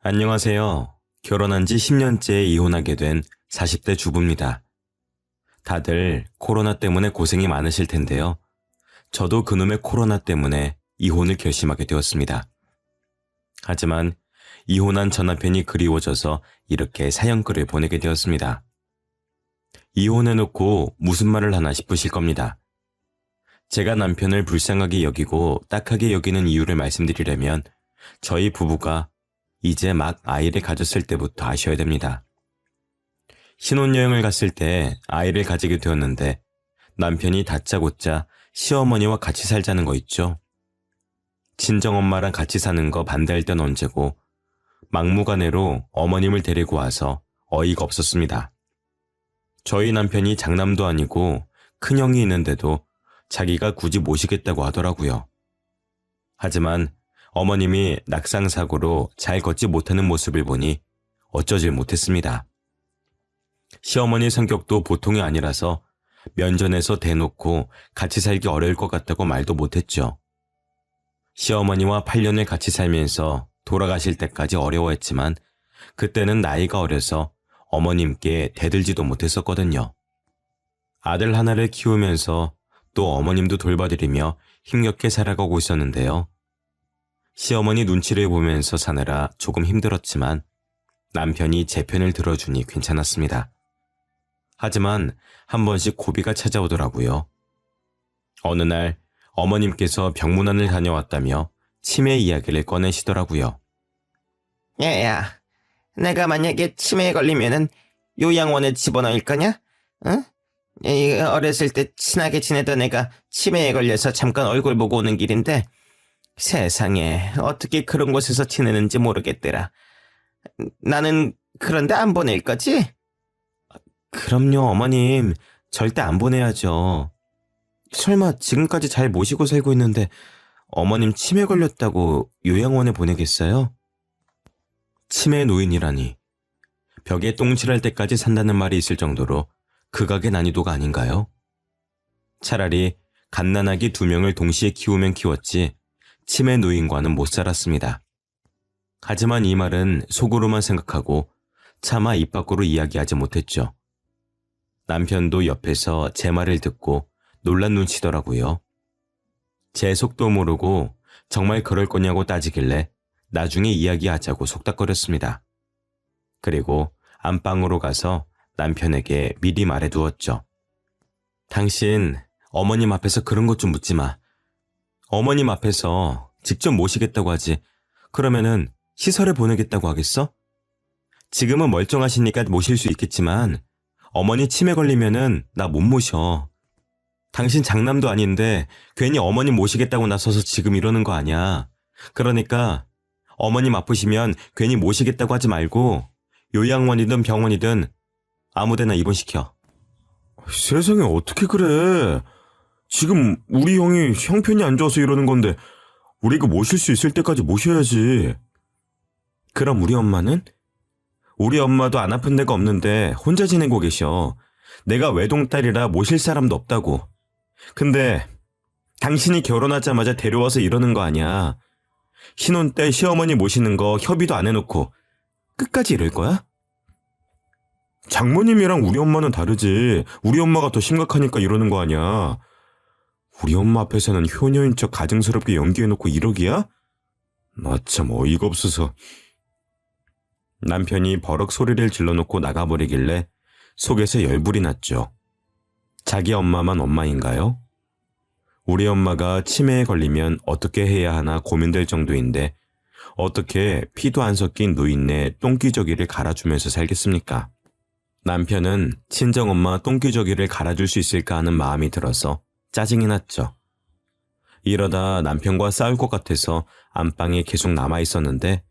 안녕하세요. 결혼한 지 10년째 이혼하게 된 40대 주부입니다. 다들 코로나 때문에 고생이 많으실 텐데요. 저도 그놈의 코로나 때문에 이혼을 결심하게 되었습니다. 하지만 이혼한 전 남편이 그리워져서 이렇게 사연글을 보내게 되었습니다. 이혼해놓고 무슨 말을 하나 싶으실 겁니다. 제가 남편을 불쌍하게 여기고 딱하게 여기는 이유를 말씀드리려면 저희 부부가 이제 막 아이를 가졌을 때부터 아셔야 됩니다. 신혼여행을 갔을 때 아이를 가지게 되었는데 남편이 다짜고짜 시어머니와 같이 살자는 거 있죠. 친정엄마랑 같이 사는 거 반대할 땐 언제고 막무가내로 어머님을 데리고 와서 어이가 없었습니다. 저희 남편이 장남도 아니고 큰형이 있는데도 자기가 굳이 모시겠다고 하더라고요. 하지만 어머님이 낙상사고로 잘 걷지 못하는 모습을 보니 어쩌질 못했습니다. 시어머니 성격도 보통이 아니라서 면전에서 대놓고 같이 살기 어려울 것 같다고 말도 못했죠. 시어머니와 8년을 같이 살면서 돌아가실 때까지 어려워했지만 그때는 나이가 어려서 어머님께 대들지도 못했었거든요. 아들 하나를 키우면서 또 어머님도 돌봐드리며 힘겹게 살아가고 있었는데요. 시어머니 눈치를 보면서 사느라 조금 힘들었지만 남편이 제 편을 들어주니 괜찮았습니다. 하지만 한 번씩 고비가 찾아오더라고요. 어느 날 어머님께서 병문안을 다녀왔다며 치매 이야기를 꺼내시더라고요. 야야, 내가 만약에 치매에 걸리면은 요양원에 집어넣을 거냐? 응? 어렸을 때 친하게 지내던 애가 치매에 걸려서 잠깐 얼굴 보고 오는 길인데 세상에 어떻게 그런 곳에서 지내는지 모르겠더라. 나는 그런데 안 보낼 거지? 그럼요, 어머님. 절대 안 보내야죠. 설마 지금까지 잘 모시고 살고 있는데 어머님 치매 걸렸다고 요양원에 보내겠어요? 치매 노인이라니. 벽에 똥칠할 때까지 산다는 말이 있을 정도로 극악의 난이도가 아닌가요? 차라리 갓난아기 2명을 동시에 키우면 키웠지 치매 노인과는 못 살았습니다. 하지만 이 말은 속으로만 생각하고 차마 입 밖으로 이야기하지 못했죠. 남편도 옆에서 제 말을 듣고 놀란 눈치더라고요. 제 속도 모르고 정말 그럴 거냐고 따지길래 나중에 이야기하자고 속닥거렸습니다. 그리고 안방으로 가서 남편에게 미리 말해두었죠. 당신 어머님 앞에서 그런 것 좀 묻지 마. 어머님 앞에서 직접 모시겠다고 하지. 그러면은 시설에 보내겠다고 하겠어? 지금은 멀쩡하시니까 모실 수 있겠지만 어머니 치매 걸리면은 나 못 모셔. 당신 장남도 아닌데 괜히 어머님 모시겠다고 나서서 지금 이러는 거 아니야. 그러니까 어머님 아프시면 괜히 모시겠다고 하지 말고 요양원이든 병원이든 아무데나 입원시켜. 세상에 어떻게 그래. 지금 우리 형이 형편이 안 좋아서 이러는 건데 우리가 모실 수 있을 때까지 모셔야지. 그럼 우리 엄마는? 우리 엄마도 안 아픈 데가 없는데 혼자 지내고 계셔. 내가 외동딸이라 모실 사람도 없다고. 근데 당신이 결혼하자마자 데려와서 이러는 거 아니야. 신혼 때 시어머니 모시는 거 협의도 안 해놓고 끝까지 이럴 거야? 장모님이랑 우리 엄마는 다르지. 우리 엄마가 더 심각하니까 이러는 거 아니야. 우리 엄마 앞에서는 효녀인 척 가증스럽게 연기해놓고 이러기야? 나 참 어이가 없어서. 남편이 버럭 소리를 질러놓고 나가버리길래 속에서 열불이 났죠. 자기 엄마만 엄마인가요? 우리 엄마가 치매에 걸리면 어떻게 해야 하나 고민될 정도인데 어떻게 피도 안 섞인 노인네 똥기저귀를 갈아주면서 살겠습니까? 남편은 친정엄마 똥기저귀를 갈아줄 수 있을까 하는 마음이 들어서 짜증이 났죠. 이러다 남편과 싸울 것 같아서 안방에 계속 남아 있었는데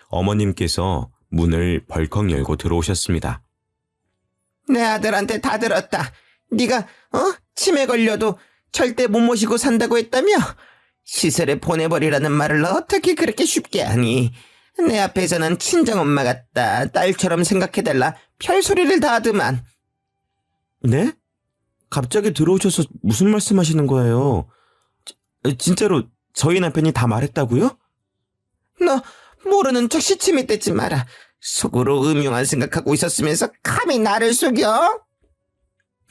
어머님께서 문을 벌컥 열고 들어오셨습니다. 내 아들한테 다 들었다. 네가 치매 걸려도 절대 못 모시고 산다고 했다며? 시설에 보내버리라는 말을 어떻게 그렇게 쉽게 하니? 내 앞에서는 친정엄마 같다. 딸처럼 생각해달라. 별소리를 다 하더만. 네? 갑자기 들어오셔서 무슨 말씀하시는 거예요? 진짜로 저희 남편이 다 말했다고요? 너 모르는 척 시침이 떼지 마라. 속으로 음흉한 생각하고 있었으면서 감히 나를 속여?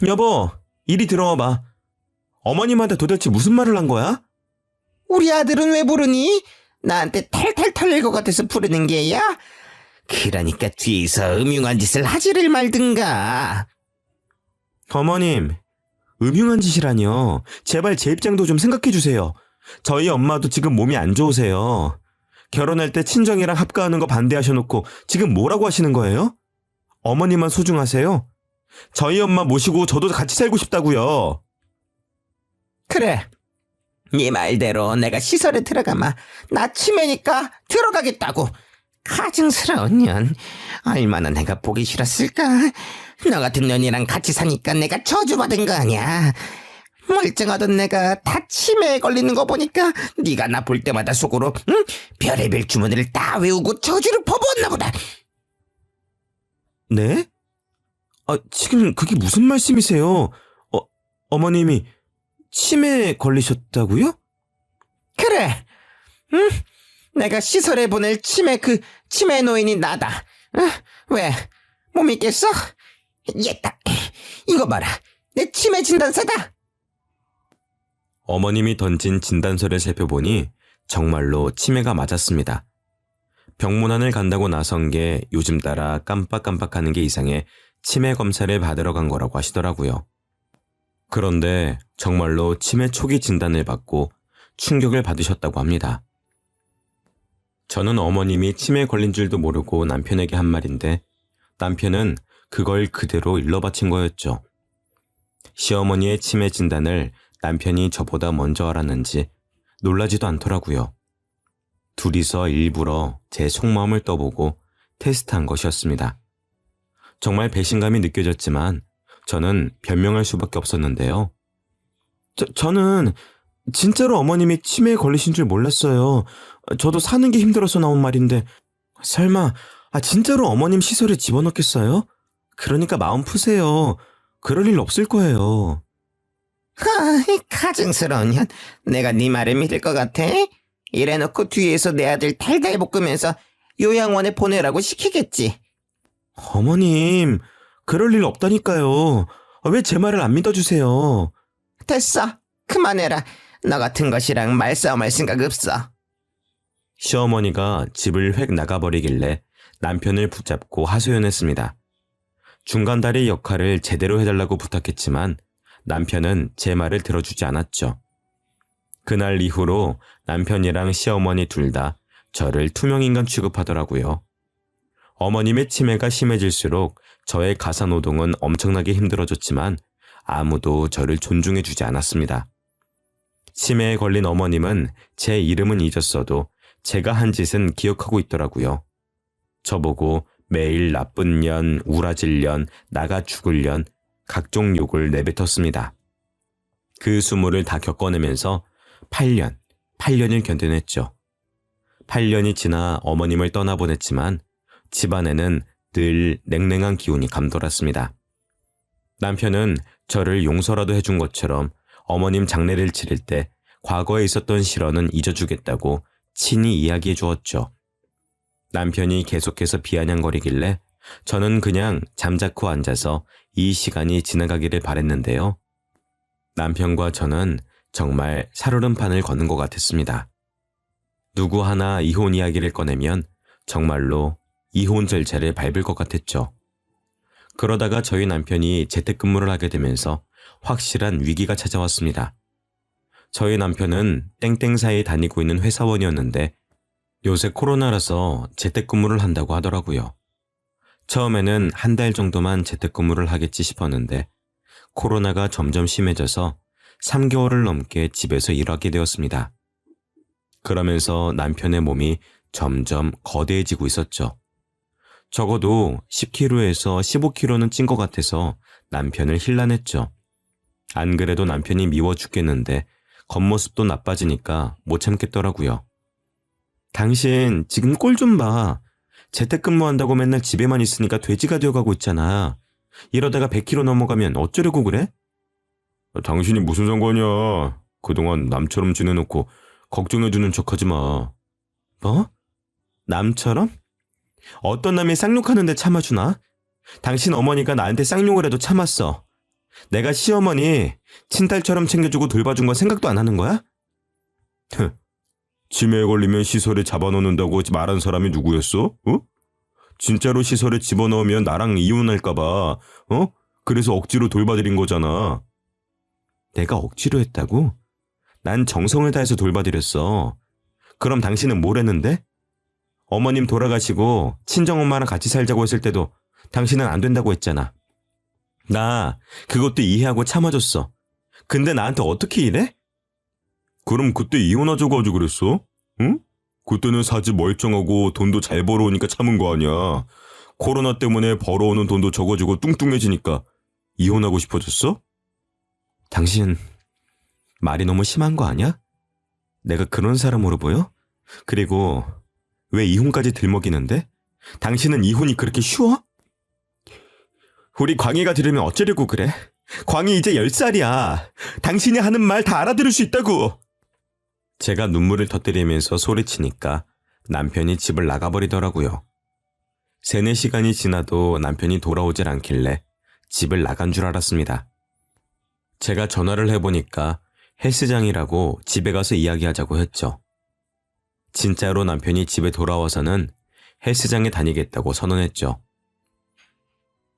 여보, 이리 들어와봐. 어머님한테 도대체 무슨 말을 한 거야? 우리 아들은 왜 부르니? 나한테 탈탈 털릴 것 같아서 부르는 게야? 그러니까 뒤에서 음흉한 짓을 하지를 말든가. 어머님, 음흉한 짓이라뇨. 제발 제 입장도 좀 생각해 주세요. 저희 엄마도 지금 몸이 안 좋으세요. 결혼할 때 친정이랑 합가하는 거 반대하셔놓고 지금 뭐라고 하시는 거예요? 어머님만 소중하세요? 저희 엄마 모시고 저도 같이 살고 싶다고요. 그래, 네 말대로 내가 시설에 들어가마. 나 치매니까 들어가겠다고. 가증스러운 년, 얼마나 내가 보기 싫었을까. 너 같은 년이랑 같이 사니까 내가 저주받은 거 아니야. 멀쩡하던 내가 다 치매에 걸리는 거 보니까 네가 나 볼 때마다 속으로 별의별 주문을 다 외우고 저주를 퍼부었나 보다. 네? 지금 그게 무슨 말씀이세요? 어머님이 치매에 걸리셨다고요? 그래, 내가 시설에 보낼 치매 노인이 나다. 왜? 못 믿겠어? 얘다, 이거 봐라. 내 치매 진단서다. 어머님이 던진 진단서를 살펴보니 정말로 치매가 맞았습니다. 병문안을 간다고 나선 게 요즘 따라 깜빡깜빡하는 게 이상해 치매 검사를 받으러 간 거라고 하시더라고요. 그런데 정말로 치매 초기 진단을 받고 충격을 받으셨다고 합니다. 저는 어머님이 치매에 걸린 줄도 모르고 남편에게 한 말인데 남편은 그걸 그대로 일러바친 거였죠. 시어머니의 치매 진단을 남편이 저보다 먼저 알았는지 놀라지도 않더라고요. 둘이서 일부러 제 속마음을 떠보고 테스트한 것이었습니다. 정말 배신감이 느껴졌지만 저는 변명할 수밖에 없었는데요. 저는 진짜로 어머님이 치매에 걸리신 줄 몰랐어요. 저도 사는 게 힘들어서 나온 말인데 설마 진짜로 어머님 시설에 집어넣겠어요? 그러니까 마음 푸세요. 그럴 일 없을 거예요. 이 가증스러운 년, 내가 네 말을 믿을 것 같아? 이래놓고 뒤에서 내 아들 달달 볶으면서 요양원에 보내라고 시키겠지. 어머님, 그럴 일 없다니까요. 왜 제 말을 안 믿어주세요? 됐어, 그만해라. 너 같은 것이랑 말싸움할 생각 없어. 시어머니가 집을 획 나가버리길래 남편을 붙잡고 하소연했습니다. 중간다리 역할을 제대로 해달라고 부탁했지만 남편은 제 말을 들어주지 않았죠. 그날 이후로 남편이랑 시어머니 둘 다 저를 투명인간 취급하더라고요. 어머님의 치매가 심해질수록 저의 가사노동은 엄청나게 힘들어졌지만 아무도 저를 존중해주지 않았습니다. 치매에 걸린 어머님은 제 이름은 잊었어도 제가 한 짓은 기억하고 있더라고요. 저보고 매일 나쁜 년, 우라질 년, 나가 죽을 년 각종 욕을 내뱉었습니다. 그 수모를 다 겪어내면서 8년을 견뎌냈죠. 8년이 지나 어머님을 떠나보냈지만 집안에는 늘 냉랭한 기운이 감돌았습니다. 남편은 저를 용서라도 해준 것처럼 어머님 장례를 치를 때 과거에 있었던 실언은 잊어주겠다고 친히 이야기해 주었죠. 남편이 계속해서 비아냥거리길래 저는 그냥 잠자코 앉아서 이 시간이 지나가기를 바랬는데요. 남편과 저는 정말 살얼음판을 걷는 것 같았습니다. 누구 하나 이혼 이야기를 꺼내면 정말로 이혼 절차를 밟을 것 같았죠. 그러다가 저희 남편이 재택근무를 하게 되면서 확실한 위기가 찾아왔습니다. 저희 남편은 땡땡사에 다니고 있는 회사원이었는데 요새 코로나라서 재택근무를 한다고 하더라고요. 처음에는 한 달 정도만 재택근무를 하겠지 싶었는데 코로나가 점점 심해져서 3개월을 넘게 집에서 일하게 되었습니다. 그러면서 남편의 몸이 점점 거대해지고 있었죠. 적어도 10kg에서 15kg는 찐 것 같아서 남편을 힐난했죠. 안 그래도 남편이 미워 죽겠는데 겉모습도 나빠지니까 못 참겠더라고요. 당신 지금 꼴 좀 봐. 재택근무한다고 맨날 집에만 있으니까 돼지가 되어가고 있잖아. 이러다가 100kg 넘어가면 어쩌려고 그래? 당신이 무슨 상관이야. 그동안 남처럼 지내놓고 걱정해주는 척하지 마. 뭐? 남처럼? 어떤 남이 쌍욕하는데 참아주나? 당신 어머니가 나한테 쌍욕을 해도 참았어. 내가 시어머니 친딸처럼 챙겨주고 돌봐준 건 생각도 안 하는 거야? 치매에 걸리면 시설에 잡아넣는다고 말한 사람이 누구였어? 진짜로 시설에 집어넣으면 나랑 이혼할까봐, 그래서 억지로 돌봐드린 거잖아. 내가 억지로 했다고? 난 정성을 다해서 돌봐드렸어. 그럼 당신은 뭘 했는데? 어머님 돌아가시고 친정엄마랑 같이 살자고 했을 때도 당신은 안 된다고 했잖아. 나 그것도 이해하고 참아줬어. 근데 나한테 어떻게 이래? 그럼 그때 이혼하자고 하지 그랬어? 응? 그때는 사지 멀쩡하고 돈도 잘 벌어오니까 참은 거 아니야. 코로나 때문에 벌어오는 돈도 적어지고 뚱뚱해지니까 이혼하고 싶어졌어? 당신 말이 너무 심한 거 아니야? 내가 그런 사람으로 보여? 그리고 왜 이혼까지 들먹이는데? 당신은 이혼이 그렇게 쉬워? 우리 광희가 들으면 어쩌려고 그래? 광희 이제 10살이야. 당신이 하는 말 다 알아들을 수 있다고. 제가 눈물을 터뜨리면서 소리치니까 남편이 집을 나가버리더라고요. 3-4시간이 지나도 남편이 돌아오질 않길래 집을 나간 줄 알았습니다. 제가 전화를 해보니까 헬스장이라고 집에 가서 이야기하자고 했죠. 진짜로 남편이 집에 돌아와서는 헬스장에 다니겠다고 선언했죠.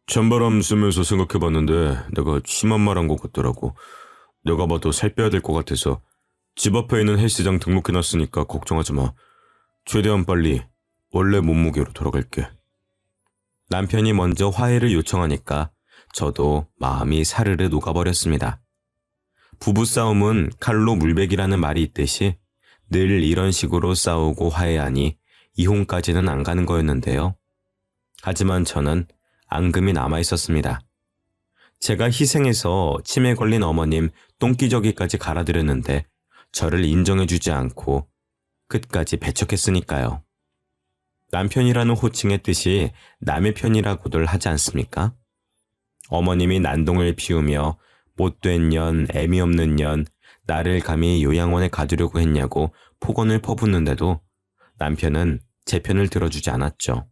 찬바람 쐬면서 생각해봤는데 내가 심한 말 한 것 같더라고. 내가 봐도 살 빼야 될 것 같아서 집 앞에 있는 헬스장 등록해놨으니까 걱정하지 마. 최대한 빨리 원래 몸무게로 돌아갈게. 남편이 먼저 화해를 요청하니까 저도 마음이 사르르 녹아버렸습니다. 부부싸움은 칼로 물베기라는 말이 있듯이 늘 이런 식으로 싸우고 화해하니 이혼까지는 안 가는 거였는데요. 하지만 저는 앙금이 남아있었습니다. 제가 희생해서 치매 걸린 어머님 똥기저귀까지 갈아드렸는데 저를 인정해주지 않고 끝까지 배척했으니까요. 남편이라는 호칭의 뜻이 남의 편이라고들 하지 않습니까? 어머님이 난동을 피우며 못된 년, 애미 없는 년, 나를 감히 요양원에 가두려고 했냐고 폭언을 퍼붓는데도 남편은 제 편을 들어주지 않았죠.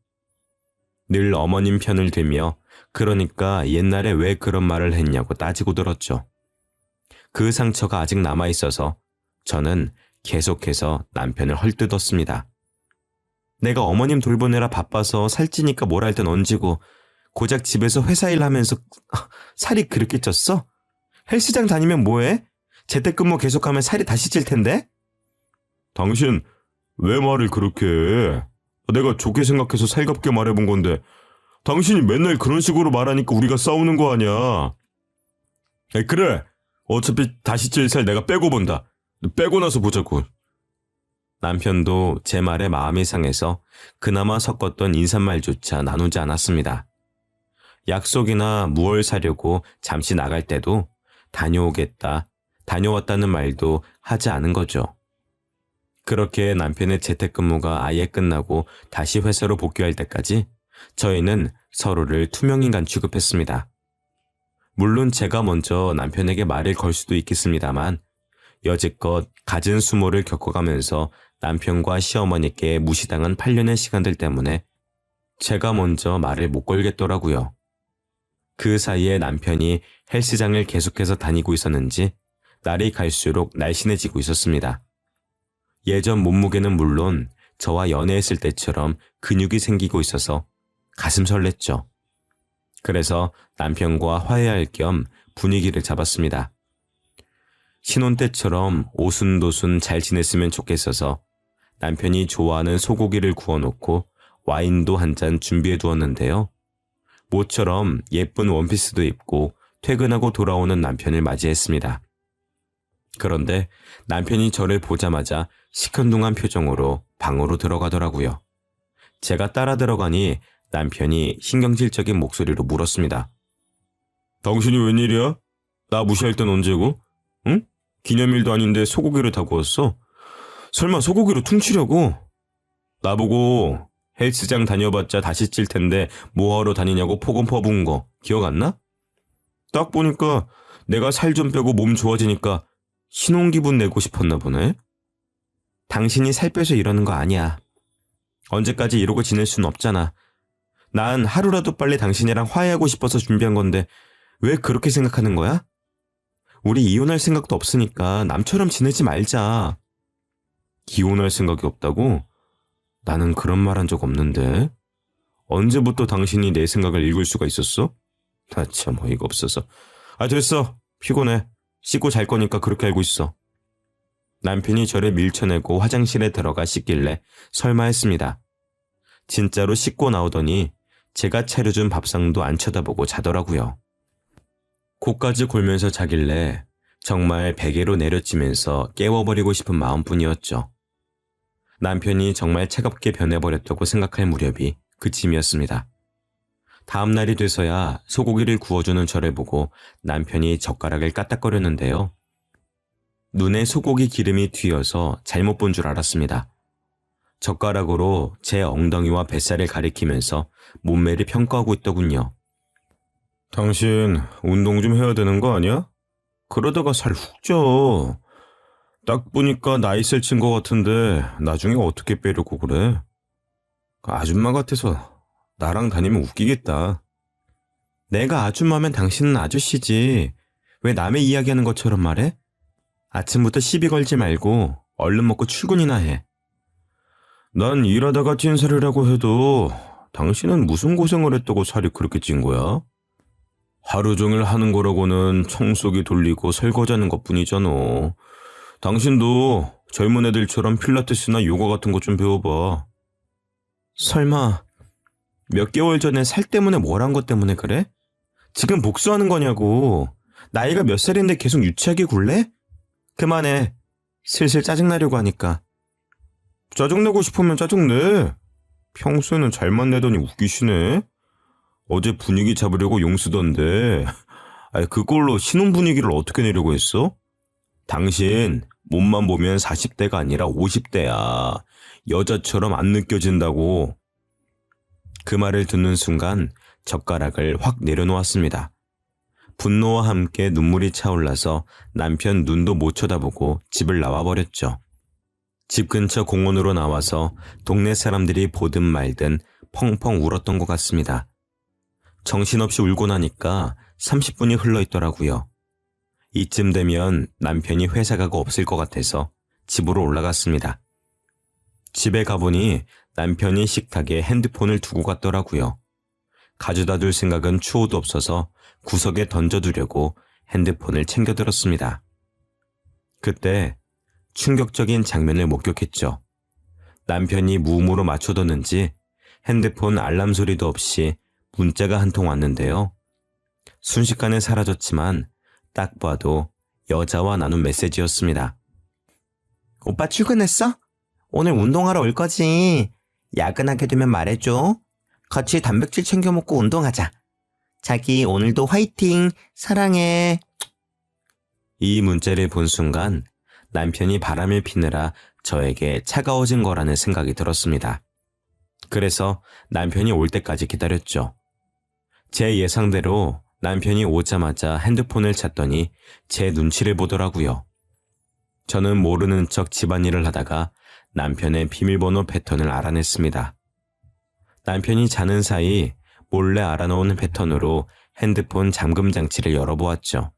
늘 어머님 편을 들며 그러니까 옛날에 왜 그런 말을 했냐고 따지고 들었죠. 그 상처가 아직 남아있어서 저는 계속해서 남편을 헐뜯었습니다. 내가 어머님 돌보느라 바빠서 살찌니까 뭘 할 땐 얹고 고작 집에서 회사 일 하면서 살이 그렇게 쪘어? 헬스장 다니면 뭐해? 재택근무 계속하면 살이 다시 찔 텐데? 당신 왜 말을 그렇게 해? 내가 좋게 생각해서 살갑게 말해본 건데 당신이 맨날 그런 식으로 말하니까 우리가 싸우는 거 아니야. 그래. 어차피 다시 찔 살 내가 빼고 본다. 빼고 나서 보자고. 남편도 제 말에 마음이 상해서 그나마 섞었던 인사말조차 나누지 않았습니다. 약속이나 무얼 사려고 잠시 나갈 때도 다녀오겠다, 다녀왔다는 말도 하지 않은 거죠. 그렇게 남편의 재택근무가 아예 끝나고 다시 회사로 복귀할 때까지 저희는 서로를 투명인간 취급했습니다. 물론 제가 먼저 남편에게 말을 걸 수도 있겠습니다만 여지껏 갖은 수모를 겪어가면서 남편과 시어머니께 무시당한 8년의 시간들 때문에 제가 먼저 말을 못 걸겠더라고요. 그 사이에 남편이 헬스장을 계속해서 다니고 있었는지 날이 갈수록 날씬해지고 있었습니다. 예전 몸무게는 물론 저와 연애했을 때처럼 근육이 생기고 있어서 가슴 설렜죠. 그래서 남편과 화해할 겸 분위기를 잡았습니다. 신혼 때처럼 오순도순 잘 지냈으면 좋겠어서 남편이 좋아하는 소고기를 구워놓고 와인도 한 잔 준비해 두었는데요. 모처럼 예쁜 원피스도 입고 퇴근하고 돌아오는 남편을 맞이했습니다. 그런데 남편이 저를 보자마자 시큰둥한 표정으로 방으로 들어가더라고요. 제가 따라 들어가니 남편이 신경질적인 목소리로 물었습니다. 당신이 웬일이야? 나 무시할 땐 언제고? 응? 기념일도 아닌데 소고기를 다 구웠어? 설마 소고기로 퉁치려고? 나보고 헬스장 다녀봤자 다시 찔 텐데 뭐하러 다니냐고 폭언 퍼부은 거 기억 안 나? 딱 보니까 내가 살 좀 빼고 몸 좋아지니까 신혼 기분 내고 싶었나 보네? 당신이 살 빼서 이러는 거 아니야. 언제까지 이러고 지낼 순 없잖아. 난 하루라도 빨리 당신이랑 화해하고 싶어서 준비한 건데 왜 그렇게 생각하는 거야? 우리 이혼할 생각도 없으니까 남처럼 지내지 말자. 이혼할 생각이 없다고? 나는 그런 말 한 적 없는데. 언제부터 당신이 내 생각을 읽을 수가 있었어? 나 참 어이가 없어서. 됐어. 피곤해. 씻고 잘 거니까 그렇게 알고 있어. 남편이 저를 밀쳐내고 화장실에 들어가 씻길래 설마 했습니다. 진짜로 씻고 나오더니 제가 차려준 밥상도 안 쳐다보고 자더라고요. 코까지 골면서 자길래 정말 베개로 내려치면서 깨워버리고 싶은 마음뿐이었죠. 남편이 정말 차갑게 변해버렸다고 생각할 무렵이 그쯤이었습니다. 다음 날이 돼서야 소고기를 구워주는 저를 보고 남편이 젓가락을 까딱거렸는데요. 눈에 소고기 기름이 튀어서 잘못 본 줄 알았습니다. 젓가락으로 제 엉덩이와 뱃살을 가리키면서 몸매를 평가하고 있더군요. 당신 운동 좀 해야 되는 거 아니야? 그러다가 살 훅 쪄. 딱 보니까 나이 셀 친 것 같은데 나중에 어떻게 빼려고 그래? 그 아줌마 같아서 나랑 다니면 웃기겠다. 내가 아줌마면 당신은 아저씨지. 왜 남의 이야기하는 것처럼 말해? 아침부터 시비 걸지 말고 얼른 먹고 출근이나 해. 난 일하다가 찐 살이라고 해도 당신은 무슨 고생을 했다고 살이 그렇게 찐 거야? 하루 종일 하는 거라고는 청소기 돌리고 설거지하는 것뿐이잖아. 당신도 젊은 애들처럼 필라테스나 요가 같은 것 좀 배워봐. 설마 몇 개월 전에 살 때문에 뭘 한 것 때문에 그래? 지금 복수하는 거냐고. 나이가 몇 살인데 계속 유치하게 굴래? 그만해. 슬슬 짜증나려고 하니까. 짜증내고 싶으면 짜증내. 평소에는 잘만 내더니 웃기시네. 어제 분위기 잡으려고 용 쓰던데 그걸로 신혼 분위기를 어떻게 내려고 했어? 당신 몸만 보면 40대가 아니라 50대야. 여자처럼 안 느껴진다고. 그 말을 듣는 순간 젓가락을 확 내려놓았습니다. 분노와 함께 눈물이 차올라서 남편 눈도 못 쳐다보고 집을 나와버렸죠. 집 근처 공원으로 나와서 동네 사람들이 보든 말든 펑펑 울었던 것 같습니다. 정신없이 울고 나니까 30분이 흘러 있더라고요. 이쯤 되면 남편이 회사 가고 없을 것 같아서 집으로 올라갔습니다. 집에 가보니 남편이 식탁에 핸드폰을 두고 갔더라고요. 가져다 둘 생각은 추호도 없어서 구석에 던져두려고 핸드폰을 챙겨들었습니다. 그때 충격적인 장면을 목격했죠. 남편이 무음으로 맞춰뒀는지 핸드폰 알람 소리도 없이 문자가 한 통 왔는데요. 순식간에 사라졌지만 딱 봐도 여자와 나눈 메시지였습니다. 오빠 출근했어? 오늘 운동하러 올 거지. 야근하게 되면 말해줘. 같이 단백질 챙겨 먹고 운동하자. 자기 오늘도 화이팅. 사랑해. 이 문자를 본 순간 남편이 바람을 피느라 저에게 차가워진 거라는 생각이 들었습니다. 그래서 남편이 올 때까지 기다렸죠. 제 예상대로 남편이 오자마자 핸드폰을 찾더니 제 눈치를 보더라고요. 저는 모르는 척 집안일을 하다가 남편의 비밀번호 패턴을 알아냈습니다. 남편이 자는 사이 몰래 알아놓은 패턴으로 핸드폰 잠금 장치를 열어보았죠.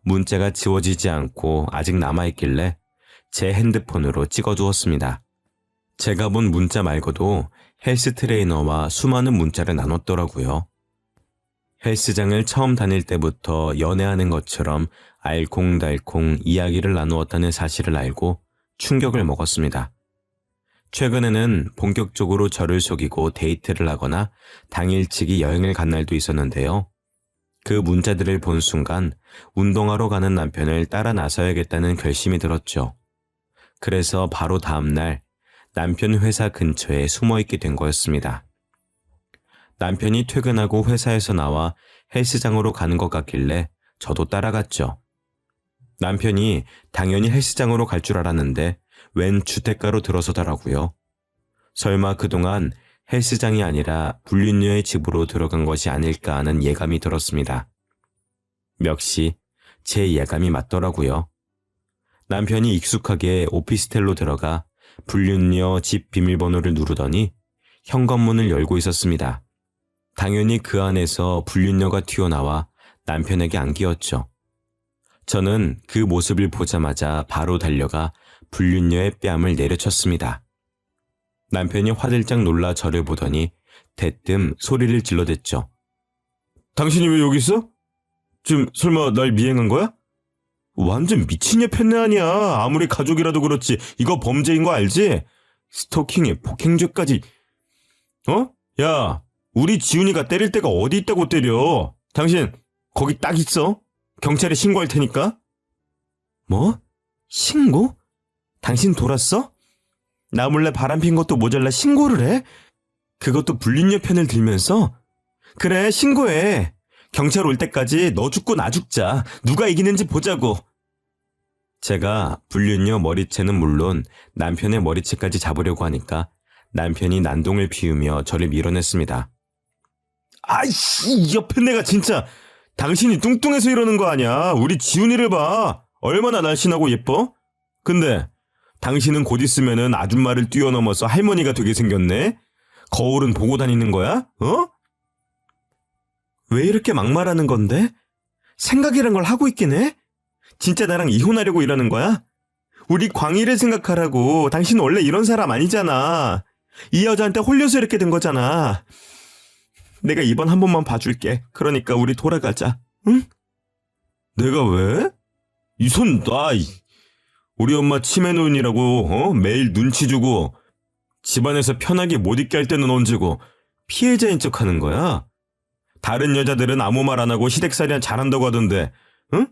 문자가 지워지지 않고 아직 남아있길래 제 핸드폰으로 찍어두었습니다. 제가 본 문자 말고도 헬스 트레이너와 수많은 문자를 나눴더라고요. 헬스장을 처음 다닐 때부터 연애하는 것처럼 알콩달콩 이야기를 나누었다는 사실을 알고 충격을 먹었습니다. 최근에는 본격적으로 저를 속이고 데이트를 하거나 당일치기 여행을 간 날도 있었는데요. 그 문자들을 본 순간 운동하러 가는 남편을 따라 나서야겠다는 결심이 들었죠. 그래서 바로 다음 날 남편 회사 근처에 숨어있게 된 거였습니다. 남편이 퇴근하고 회사에서 나와 헬스장으로 가는 것 같길래 저도 따라갔죠. 남편이 당연히 헬스장으로 갈 줄 알았는데 웬 주택가로 들어서더라고요. 설마 그동안 헬스장이 아니라 불륜녀의 집으로 들어간 것이 아닐까 하는 예감이 들었습니다. 역시 제 예감이 맞더라고요. 남편이 익숙하게 오피스텔로 들어가 불륜녀 집 비밀번호를 누르더니 현관문을 열고 있었습니다. 당연히 그 안에서 불륜녀가 튀어나와 남편에게 안기었죠. 저는 그 모습을 보자마자 바로 달려가 불륜녀의 뺨을 내려쳤습니다. 남편이 화들짝 놀라 저를 보더니 대뜸 소리를 질러댔죠. 당신이 왜 여기 있어? 지금 설마 날 미행한 거야? 완전 미친 애 팬네 아니야. 아무리 가족이라도 그렇지. 이거 범죄인 거 알지? 스토킹에 폭행죄까지. 어? 야, 우리 지훈이가 때릴 데가 어디 있다고 때려. 당신 거기 딱 있어. 경찰에 신고할 테니까. 뭐? 신고? 당신 돌았어? 나 몰래 바람핀 것도 모자라 신고를 해? 그것도 불륜녀 편을 들면서? 그래, 신고해. 경찰 올 때까지 너 죽고 나 죽자. 누가 이기는지 보자고. 제가 불륜녀 머리채는 물론 남편의 머리채까지 잡으려고 하니까 남편이 난동을 피우며 저를 밀어냈습니다. 아이씨, 이 옆에 내가 진짜. 당신이 뚱뚱해서 이러는 거 아니야. 우리 지훈이를 봐. 얼마나 날씬하고 예뻐? 근데 당신은 곧 있으면은 아줌마를 뛰어넘어서 할머니가 되게 생겼네? 거울은 보고 다니는 거야? 어? 왜 이렇게 막말하는 건데? 생각이란 걸 하고 있긴 해? 진짜 나랑 이혼하려고 이러는 거야? 우리 광희를 생각하라고. 당신 원래 이런 사람 아니잖아. 이 여자한테 홀려서 이렇게 된 거잖아. 내가 이번 한 번만 봐줄게. 그러니까 우리 돌아가자. 응? 내가 왜? 이 손 놔. 우리 엄마 치매 노인이라고 매일 눈치 주고 집안에서 편하게 못 있게 할 때는 얹고 피해자인 척하는 거야. 다른 여자들은 아무 말 안 하고 시댁살이나 잘한다고 하던데, 응?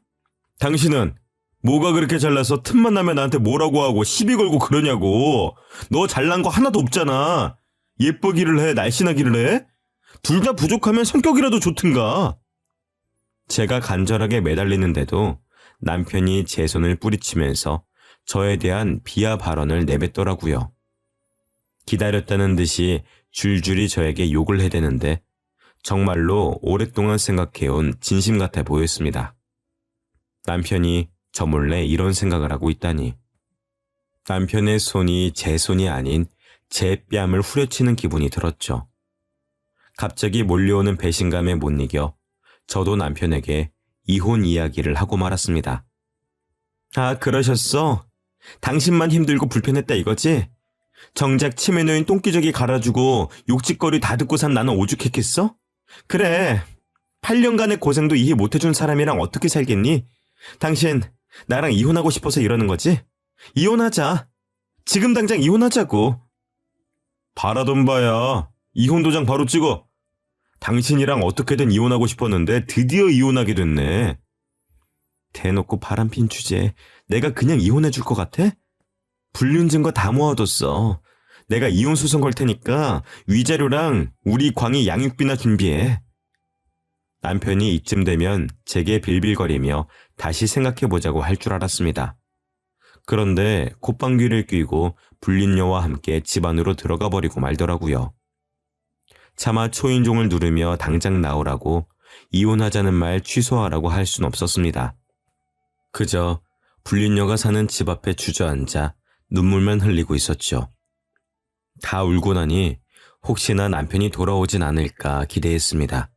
당신은 뭐가 그렇게 잘나서 틈만 나면 나한테 뭐라고 하고 시비 걸고 그러냐고. 너 잘난 거 하나도 없잖아. 예쁘기를 해, 날씬하기를 해? 둘 다 부족하면 성격이라도 좋든가. 제가 간절하게 매달리는데도 남편이 제 손을 뿌리치면서 저에 대한 비하 발언을 내뱉더라고요. 기다렸다는 듯이 줄줄이 저에게 욕을 해대는데 정말로 오랫동안 생각해온 진심 같아 보였습니다. 남편이 저 몰래 이런 생각을 하고 있다니. 남편의 손이 제 손이 아닌 제 뺨을 후려치는 기분이 들었죠. 갑자기 몰려오는 배신감에 못 이겨 저도 남편에게 이혼 이야기를 하고 말았습니다. 아, 그러셨어? 당신만 힘들고 불편했다 이거지? 정작 치매 놓인 똥기저귀 갈아주고 욕짓거리 다 듣고 산 나는 오죽했겠어? 그래, 8년간의 고생도 이해 못해준 사람이랑 어떻게 살겠니? 당신 나랑 이혼하고 싶어서 이러는 거지? 이혼하자. 지금 당장 이혼하자고. 바라던 바야. 이혼 도장 바로 찍어. 당신이랑 어떻게든 이혼하고 싶었는데 드디어 이혼하게 됐네. 대놓고 바람핀 주제에 내가 그냥 이혼해 줄 것 같아? 불륜 증거 다 모아뒀어. 내가 이혼 소송 걸 테니까 위자료랑 우리 광희 양육비나 준비해. 남편이 이쯤 되면 제게 빌빌거리며 다시 생각해보자고 할 줄 알았습니다. 그런데 콧방귀를 뀌고 불륜녀와 함께 집 안으로 들어가 버리고 말더라고요. 차마 초인종을 누르며 당장 나오라고 이혼하자는 말 취소하라고 할 순 없었습니다. 그저 불륜녀가 사는 집 앞에 주저앉아 눈물만 흘리고 있었죠. 다 울고 나니 혹시나 남편이 돌아오진 않을까 기대했습니다.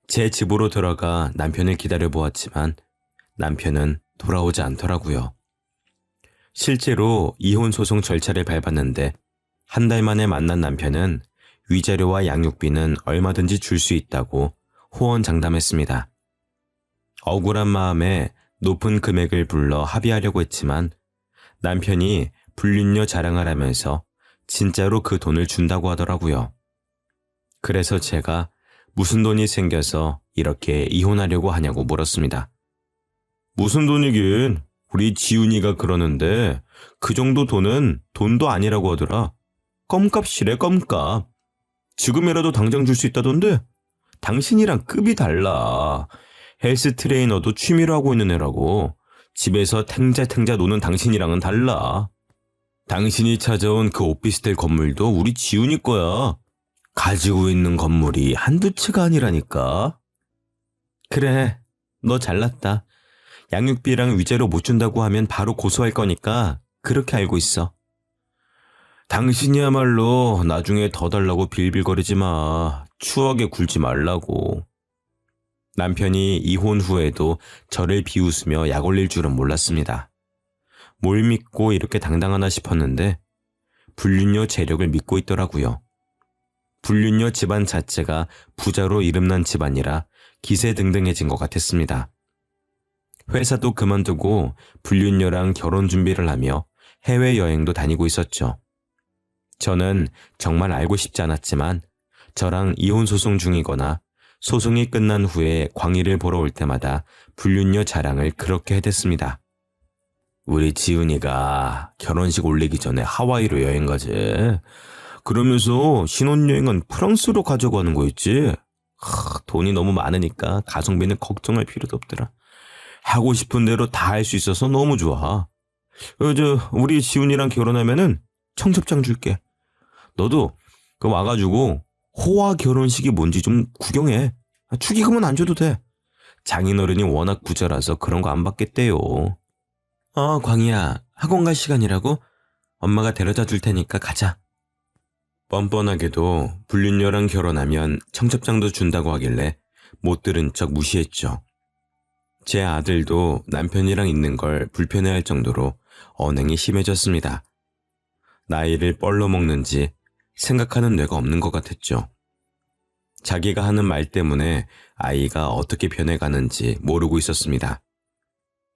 제 집으로 들어가 남편을 기다려보았지만 남편은 돌아오지 않더라고요. 실제로 이혼 소송 절차를 밟았는데 한 달 만에 만난 남편은 위자료와 양육비는 얼마든지 줄 수 있다고 호언장담했습니다. 억울한 마음에 높은 금액을 불러 합의하려고 했지만 남편이 불륜녀 자랑을 하면서 진짜로 그 돈을 준다고 하더라고요. 그래서 제가 무슨 돈이 생겨서 이렇게 이혼하려고 하냐고 물었습니다. 무슨 돈이긴, 우리 지훈이가 그러는데 그 정도 돈은 돈도 아니라고 하더라. 껌값이래, 껌값. 지금이라도 당장 줄 수 있다던데? 당신이랑 급이 달라. 헬스 트레이너도 취미로 하고 있는 애라고. 집에서 탱자탱자 노는 당신이랑은 달라. 당신이 찾아온 그 오피스텔 건물도 우리 지훈이 거야. 가지고 있는 건물이 한두 채가 아니라니까. 그래, 너 잘났다. 양육비랑 위자료 못 준다고 하면 바로 고소할 거니까 그렇게 알고 있어. 당신이야말로 나중에 더 달라고 빌빌거리지 마. 추억에 굴지 말라고. 남편이 이혼 후에도 저를 비웃으며 약 올릴 줄은 몰랐습니다. 뭘 믿고 이렇게 당당하나 싶었는데 불륜녀 재력을 믿고 있더라고요. 불륜녀 집안 자체가 부자로 이름난 집안이라 기세등등해진 것 같았습니다. 회사도 그만두고 불륜녀랑 결혼 준비를 하며 해외여행도 다니고 있었죠. 저는 정말 알고 싶지 않았지만 저랑 이혼 소송 중이거나 소송이 끝난 후에 광희를 보러 올 때마다 불륜녀 자랑을 그렇게 해댔습니다. 우리 지은이가 결혼식 올리기 전에 하와이로 여행 가지. 그러면서 신혼여행은 프랑스로 가자고 하는 거 있지. 돈이 너무 많으니까 가성비는 걱정할 필요도 없더라. 하고 싶은 대로 다 할 수 있어서 너무 좋아. 우리 지훈이랑 결혼하면은 청첩장 줄게. 너도 와가지고 호화 결혼식이 뭔지 좀 구경해. 축의금은 안 줘도 돼. 장인어른이 워낙 부자라서 그런 거 안 받겠대요. 광희야, 학원 갈 시간이라고? 엄마가 데려다 줄 테니까 가자. 뻔뻔하게도 불륜녀랑 결혼하면 청첩장도 준다고 하길래 못 들은 척 무시했죠. 제 아들도 남편이랑 있는 걸 불편해할 정도로 언행이 심해졌습니다. 나이를 뻘로 먹는지 생각하는 뇌가 없는 것 같았죠. 자기가 하는 말 때문에 아이가 어떻게 변해가는지 모르고 있었습니다.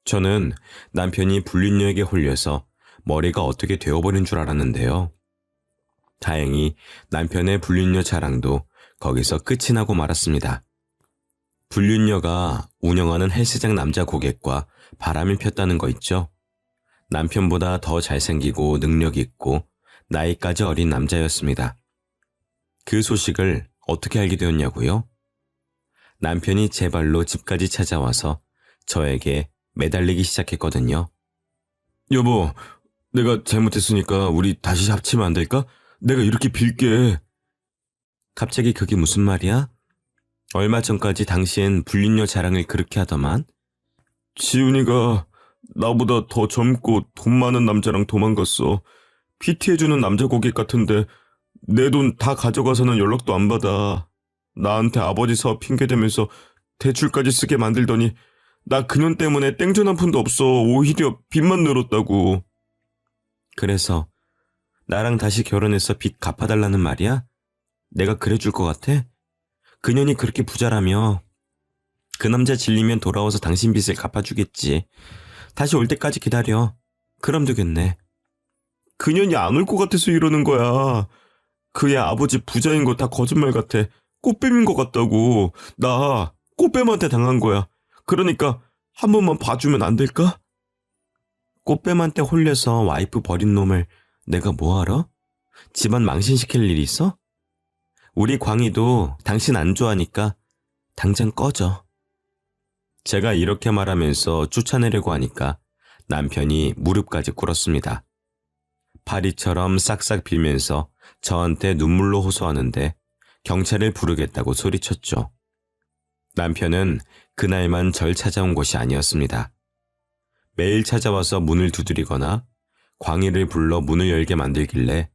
저는 남편이 불륜녀에게 홀려서 머리가 어떻게 되어버린 줄 알았는데요. 다행히 남편의 불륜녀 자랑도 거기서 끝이 나고 말았습니다. 불륜녀가 운영하는 헬스장 남자 고객과 바람이 폈다는 거 있죠? 남편보다 더 잘생기고 능력 있고 나이까지 어린 남자였습니다. 그 소식을 어떻게 알게 되었냐고요? 남편이 제 발로 집까지 찾아와서 저에게 매달리기 시작했거든요. 여보, 내가 잘못했으니까 우리 다시 합치면 안 될까? 내가 이렇게 빌게. 갑자기 그게 무슨 말이야? 얼마 전까지 당신 불륜녀 자랑을 그렇게 하더만. 지훈이가 나보다 더 젊고 돈 많은 남자랑 도망갔어. PT해주는 남자 고객 같은데 내 돈 다 가져가서는 연락도 안 받아. 나한테 아버지 사업 핑계대면서 대출까지 쓰게 만들더니 나 그년 때문에 땡전 한 푼도 없어. 오히려 빚만 늘었다고. 그래서 나랑 다시 결혼해서 빚 갚아달라는 말이야? 내가 그래줄 것 같아? 그년이 그렇게 부자라며. 그 남자 질리면 돌아와서 당신 빚을 갚아주겠지. 다시 올 때까지 기다려. 그럼 되겠네. 그년이 안 올 것 같아서 이러는 거야. 그의 아버지 부자인 거 다 거짓말 같아. 꽃뱀인 것 같다고. 나 꽃뱀한테 당한 거야. 그러니까 한 번만 봐주면 안 될까? 꽃뱀한테 홀려서 와이프 버린 놈을 내가 뭐하러? 집안 망신시킬 일이 있어? 우리 광희도 당신 안 좋아하니까 당장 꺼져. 제가 이렇게 말하면서 쫓아내려고 하니까 남편이 무릎까지 꿇었습니다. 파리처럼 싹싹 빌면서 저한테 눈물로 호소하는데 경찰을 부르겠다고 소리쳤죠. 남편은 그날만 절 찾아온 것이 아니었습니다. 매일 찾아와서 문을 두드리거나 광희를 불러 문을 열게 만들길래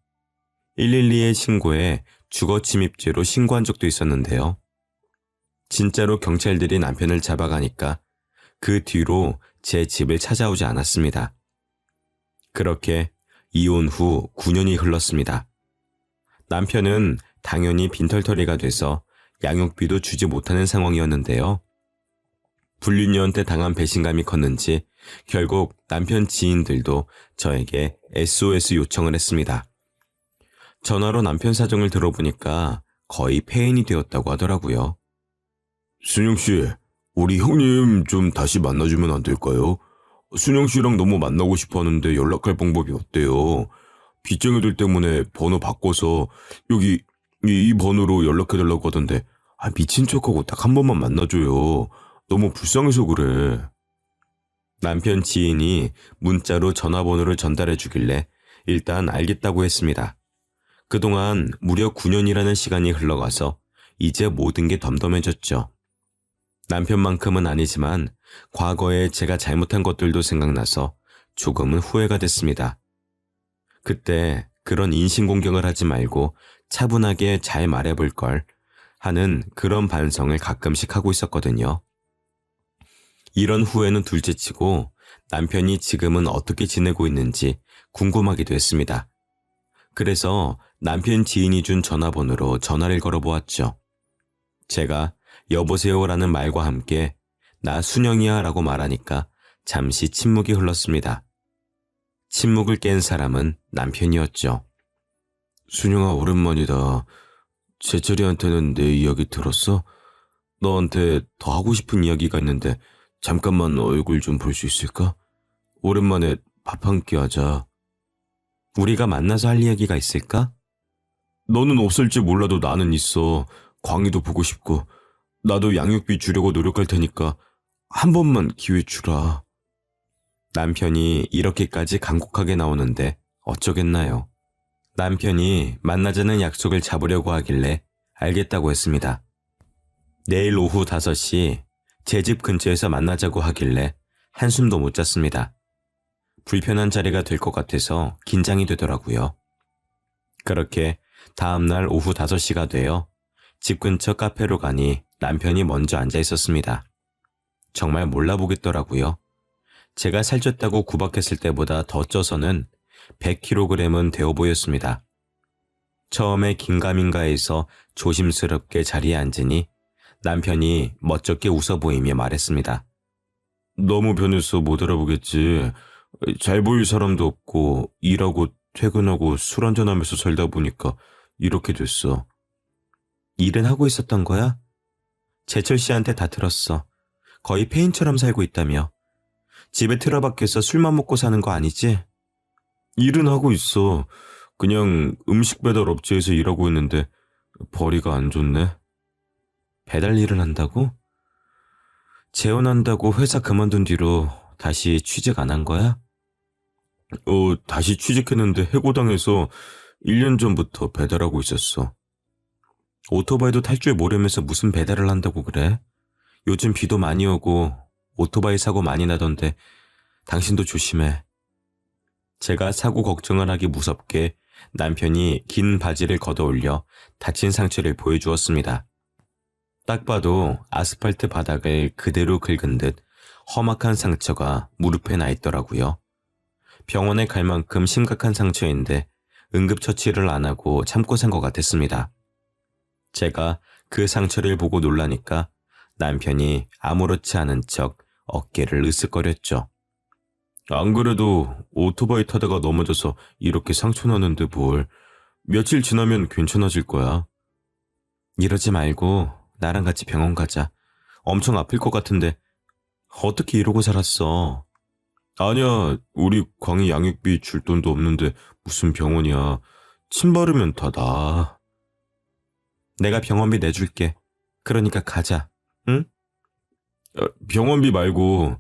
112에 신고해 주거침입죄로 신고한 적도 있었는데요. 진짜로 경찰들이 남편을 잡아가니까 그 뒤로 제 집을 찾아오지 않았습니다. 그렇게 이혼 후 9년이 흘렀습니다. 남편은 당연히 빈털터리가 돼서 양육비도 주지 못하는 상황이었는데요. 불륜녀한테 당한 배신감이 컸는지 결국 남편 지인들도 저에게 SOS 요청을 했습니다. 전화로 남편 사정을 들어보니까 거의 폐인이 되었다고 하더라고요. 순영씨, 우리 형님 좀 다시 만나주면 안 될까요? 순영씨랑 너무 만나고 싶어 하는데 연락할 방법이 어때요? 빚쟁이들 때문에 번호 바꿔서 여기 이 번호로 연락해달라고 하던데 미친 척하고 딱 한 번만 만나줘요. 너무 불쌍해서 그래. 남편 지인이 문자로 전화번호를 전달해 주길래 일단 알겠다고 했습니다. 그동안 무려 9년이라는 시간이 흘러가서 이제 모든 게 덤덤해졌죠. 남편만큼은 아니지만 과거에 제가 잘못한 것들도 생각나서 조금은 후회가 됐습니다. 그때 그런 인신공격을 하지 말고 차분하게 잘 말해볼 걸 하는 그런 반성을 가끔씩 하고 있었거든요. 이런 후회는 둘째치고 남편이 지금은 어떻게 지내고 있는지 궁금하기도 했습니다. 그래서 남편 지인이 준 전화번호로 전화를 걸어보았죠. 제가 여보세요라는 말과 함께 나 순영이야 라고 말하니까 잠시 침묵이 흘렀습니다. 침묵을 깬 사람은 남편이었죠. 순영아, 오랜만이다. 제철이한테는 내 이야기 들었어? 너한테 더 하고 싶은 이야기가 있는데 잠깐만 얼굴 좀 볼 수 있을까? 오랜만에 밥 한 끼 하자. 우리가 만나서 할 이야기가 있을까? 너는 없을지 몰라도 나는 있어. 광희도 보고 싶고. 나도 양육비 주려고 노력할 테니까 한 번만 기회 주라. 남편이 이렇게까지 간곡하게 나오는데 어쩌겠나요? 남편이 만나자는 약속을 잡으려고 하길래 알겠다고 했습니다. 내일 오후 5시 제 집 근처에서 만나자고 하길래 한숨도 못 잤습니다. 불편한 자리가 될 것 같아서 긴장이 되더라고요. 그렇게 다음날 오후 5시가 되어 집 근처 카페로 가니 남편이 먼저 앉아 있었습니다. 정말 몰라보겠더라고요. 제가 살쪘다고 구박했을 때보다 더 쪄서는 100kg은 되어 보였습니다. 처음에 긴가민가해서 조심스럽게 자리에 앉으니 남편이 멋쩍게 웃어 보이며 말했습니다. 너무 변해서 못 알아보겠지. 잘 보일 사람도 없고 일하고 퇴근하고 술 한잔하면서 살다 보니까 이렇게 됐어. 일은 하고 있었던 거야? 제철 씨한테 다 들었어. 거의 폐인처럼 살고 있다며. 집에 틀어박혀서 술만 먹고 사는 거 아니지? 일은 하고 있어. 그냥 음식 배달 업체에서 일하고 있는데 벌이가 안 좋네. 배달 일을 한다고? 재혼한다고 회사 그만둔 뒤로 다시 취직 안 한 거야? 다시 취직했는데 해고당해서 1년 전부터 배달하고 있었어. 오토바이도 탈 줄 모르면서 무슨 배달을 한다고 그래? 요즘 비도 많이 오고 오토바이 사고 많이 나던데 당신도 조심해. 제가 사고 걱정을 하기 무섭게 남편이 긴 바지를 걷어올려 다친 상처를 보여주었습니다. 딱 봐도 아스팔트 바닥을 그대로 긁은 듯 험악한 상처가 무릎에 나 있더라고요. 병원에 갈 만큼 심각한 상처인데 응급처치를 안 하고 참고 산 것 같았습니다. 제가 그 상처를 보고 놀라니까 남편이 아무렇지 않은 척 어깨를 으쓱거렸죠. 안 그래도 오토바이 타다가 넘어져서 이렇게 상처 나는데 뭘. 며칠 지나면 괜찮아질 거야. 이러지 말고 나랑 같이 병원 가자. 엄청 아플 것 같은데 어떻게 이러고 살았어? 아니야, 우리 광희 양육비 줄 돈도 없는데 무슨 병원이야. 침 바르면 다 나아. 내가 병원비 내줄게. 그러니까 가자. 응? 병원비 말고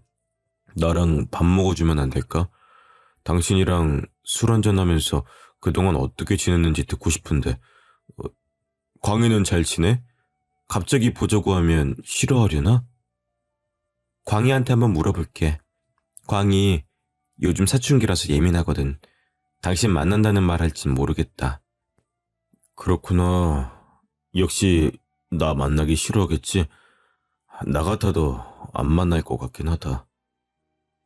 나랑 밥 먹어주면 안 될까? 당신이랑 술 한잔하면서 그동안 어떻게 지냈는지 듣고 싶은데. 광희는 잘 지내? 갑자기 보자고 하면 싫어하려나? 광희한테 한번 물어볼게. 광희 요즘 사춘기라서 예민하거든. 당신 만난다는 말 할진 모르겠다. 그렇구나. 역시 나 만나기 싫어하겠지? 나 같아도 안 만날 것 같긴 하다.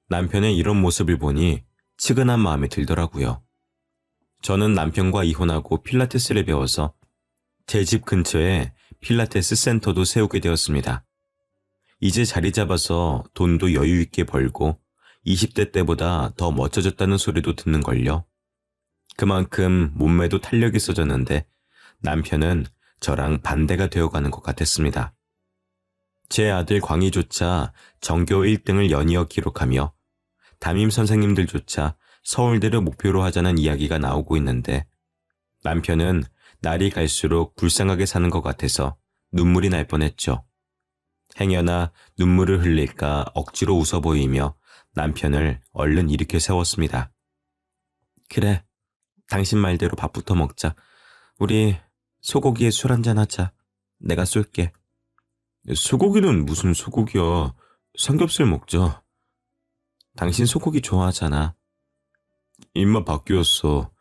남편의 이런 모습을 보니 측은한 마음이 들더라고요. 저는 남편과 이혼하고 필라테스를 배워서 제 집 근처에 필라테스 센터도 세우게 되었습니다. 이제 자리 잡아서 돈도 여유 있게 벌고 20대 때보다 더 멋져졌다는 소리도 듣는걸요. 그만큼 몸매도 탄력이 있어졌는데 남편은 저랑 반대가 되어가는 것 같았습니다. 제 아들 광희조차 전교 1등을 연이어 기록하며 담임 선생님들조차 서울대를 목표로 하자는 이야기가 나오고 있는데 남편은 날이 갈수록 불쌍하게 사는 것 같아서 눈물이 날 뻔했죠. 행여나 눈물을 흘릴까 억지로 웃어 보이며 남편을 얼른 일으켜 세웠습니다. 그래, 당신 말대로 밥부터 먹자. 우리 소고기에 술 한잔 하자. 내가 쏠게. 소고기는 무슨 소고기야. 삼겹살 먹자. 당신 소고기 좋아하잖아. 입맛 바뀌었어.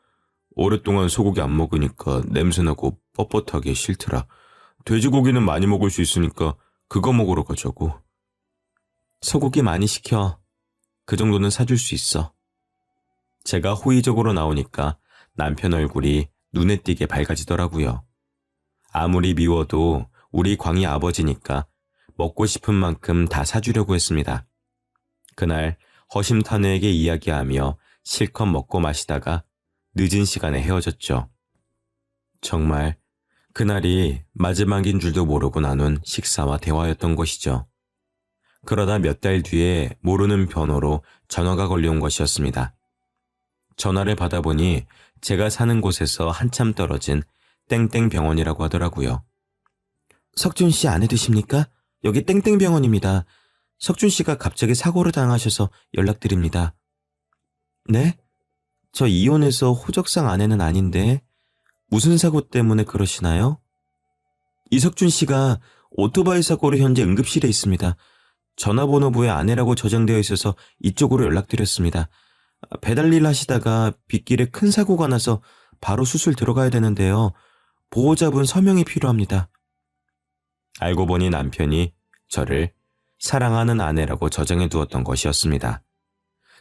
오랫동안 소고기 안 먹으니까 냄새나고 뻣뻣하게 싫더라. 돼지고기는 많이 먹을 수 있으니까 그거 먹으러 가자고. 소고기 많이 시켜. 그 정도는 사줄 수 있어. 제가 호의적으로 나오니까 남편 얼굴이 눈에 띄게 밝아지더라고요. 아무리 미워도 우리 광희 아버지니까 먹고 싶은 만큼 다 사주려고 했습니다. 그날 허심탄회하게 이야기하며 실컷 먹고 마시다가 늦은 시간에 헤어졌죠. 정말 그날이 마지막인 줄도 모르고 나눈 식사와 대화였던 것이죠. 그러다 몇 달 뒤에 모르는 번호로 전화가 걸려온 것이었습니다. 전화를 받아보니 제가 사는 곳에서 한참 떨어진 땡땡병원이라고 하더라고요. 석준 씨 아내 되십니까? 여기 땡땡병원입니다. 석준 씨가 갑자기 사고를 당하셔서 연락드립니다. 네? 저 이혼해서 호적상 아내는 아닌데 무슨 사고 때문에 그러시나요? 이석준 씨가 오토바이 사고로 현재 응급실에 있습니다. 전화번호부에 아내라고 저장되어 있어서 이쪽으로 연락드렸습니다. 배달 일 하시다가 빗길에 큰 사고가 나서 바로 수술 들어가야 되는데요. 보호자분 서명이 필요합니다. 알고 보니 남편이 저를 사랑하는 아내라고 저장해 두었던 것이었습니다.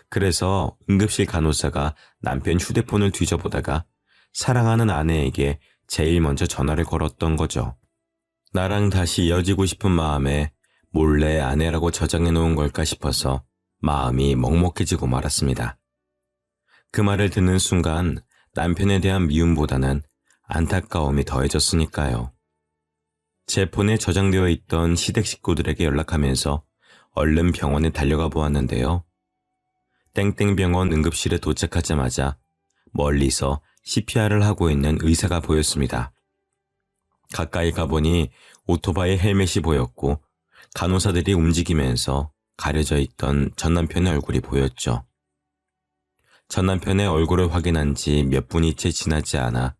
그래서 응급실 간호사가 남편 휴대폰을 뒤져보다가 사랑하는 아내에게 제일 먼저 전화를 걸었던 거죠. 나랑 다시 이어지고 싶은 마음에 몰래 아내라고 저장해 놓은 걸까 싶어서 마음이 먹먹해지고 말았습니다. 그 말을 듣는 순간 남편에 대한 미움보다는 안타까움이 더해졌으니까요. 제 폰에 저장되어 있던 시댁 식구들에게 연락하면서 얼른 병원에 달려가 보았는데요. 땡땡병원 응급실에 도착하자마자 멀리서 CPR을 하고 있는 의사가 보였습니다. 가까이 가보니 오토바이 헬멧이 보였고 간호사들이 움직이면서 가려져 있던 전 남편의 얼굴이 보였죠. 전 남편의 얼굴을 확인한 지 몇 분이 채 지나지 않아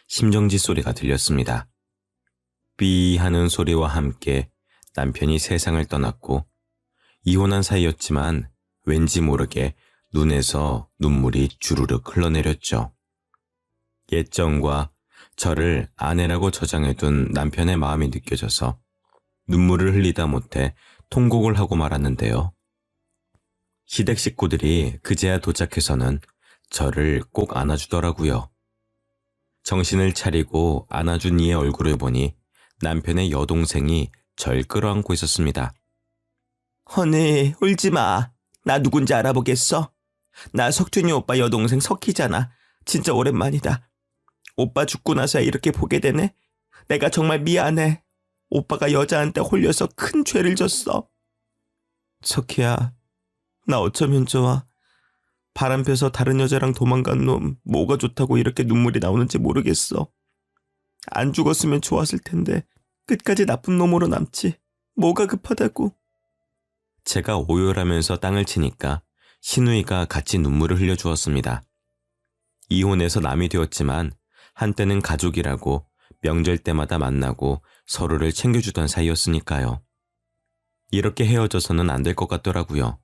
심정지 소리가 들렸습니다. 삐 하는 소리와 함께 남편이 세상을 떠났고 이혼한 사이였지만 왠지 모르게 눈에서 눈물이 주르륵 흘러내렸죠. 옛정과 저를 아내라고 저장해둔 남편의 마음이 느껴져서 눈물을 흘리다 못해 통곡을 하고 말았는데요. 시댁 식구들이 그제야 도착해서는 저를 꼭 안아주더라고요. 정신을 차리고 안아준 이의 얼굴을 보니 남편의 여동생이 절 끌어안고 있었습니다. 허니, 울지 마. 나 누군지 알아보겠어? 나 석준이 오빠 여동생 석희잖아. 진짜 오랜만이다. 오빠 죽고 나서 이렇게 보게 되네. 내가 정말 미안해. 오빠가 여자한테 홀려서 큰 죄를 졌어. 석희야, 나 어쩌면 좋아. 바람 펴서 다른 여자랑 도망간 놈 뭐가 좋다고 이렇게 눈물이 나오는지 모르겠어. 안 죽었으면 좋았을 텐데 끝까지 나쁜 놈으로 남지. 뭐가 급하다고. 제가 오열하면서 땅을 치니까 신우이가 같이 눈물을 흘려주었습니다. 이혼해서 남이 되었지만 한때는 가족이라고 명절 때마다 만나고 서로를 챙겨주던 사이였으니까요. 이렇게 헤어져서는 안 될 것 같더라고요.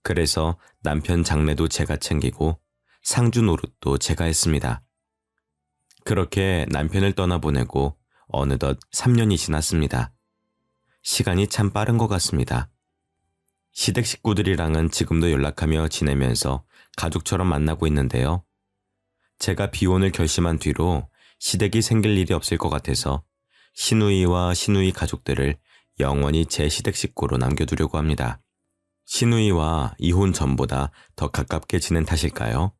그래서 남편 장례도 제가 챙기고 상주 노릇도 제가 했습니다. 그렇게 남편을 떠나보내고 어느덧 3년이 지났습니다. 시간이 참 빠른 것 같습니다. 시댁 식구들이랑은 지금도 연락하며 지내면서 가족처럼 만나고 있는데요. 제가 비혼을 결심한 뒤로 시댁이 생길 일이 없을 것 같아서 신우이와 신우이 가족들을 영원히 제 시댁 식구로 남겨두려고 합니다. 신우이와 이혼 전보다 더 가깝게 지낸 탓일까요?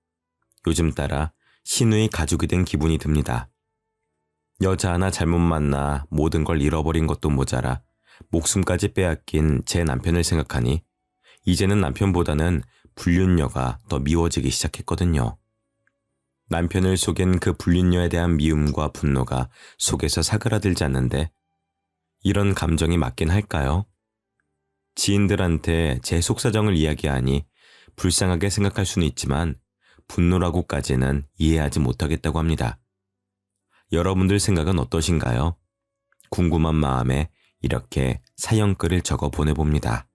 요즘 따라 신우이 가족이 된 기분이 듭니다. 여자 하나 잘못 만나 모든 걸 잃어버린 것도 모자라 목숨까지 빼앗긴 제 남편을 생각하니 이제는 남편보다는 불륜녀가 더 미워지기 시작했거든요. 남편을 속인 그 불륜녀에 대한 미움과 분노가 속에서 사그라들지 않는데 이런 감정이 맞긴 할까요? 지인들한테 제 속사정을 이야기하니 불쌍하게 생각할 수는 있지만 분노라고까지는 이해하지 못하겠다고 합니다. 여러분들 생각은 어떠신가요? 궁금한 마음에 이렇게 사연글을 적어 보내봅니다.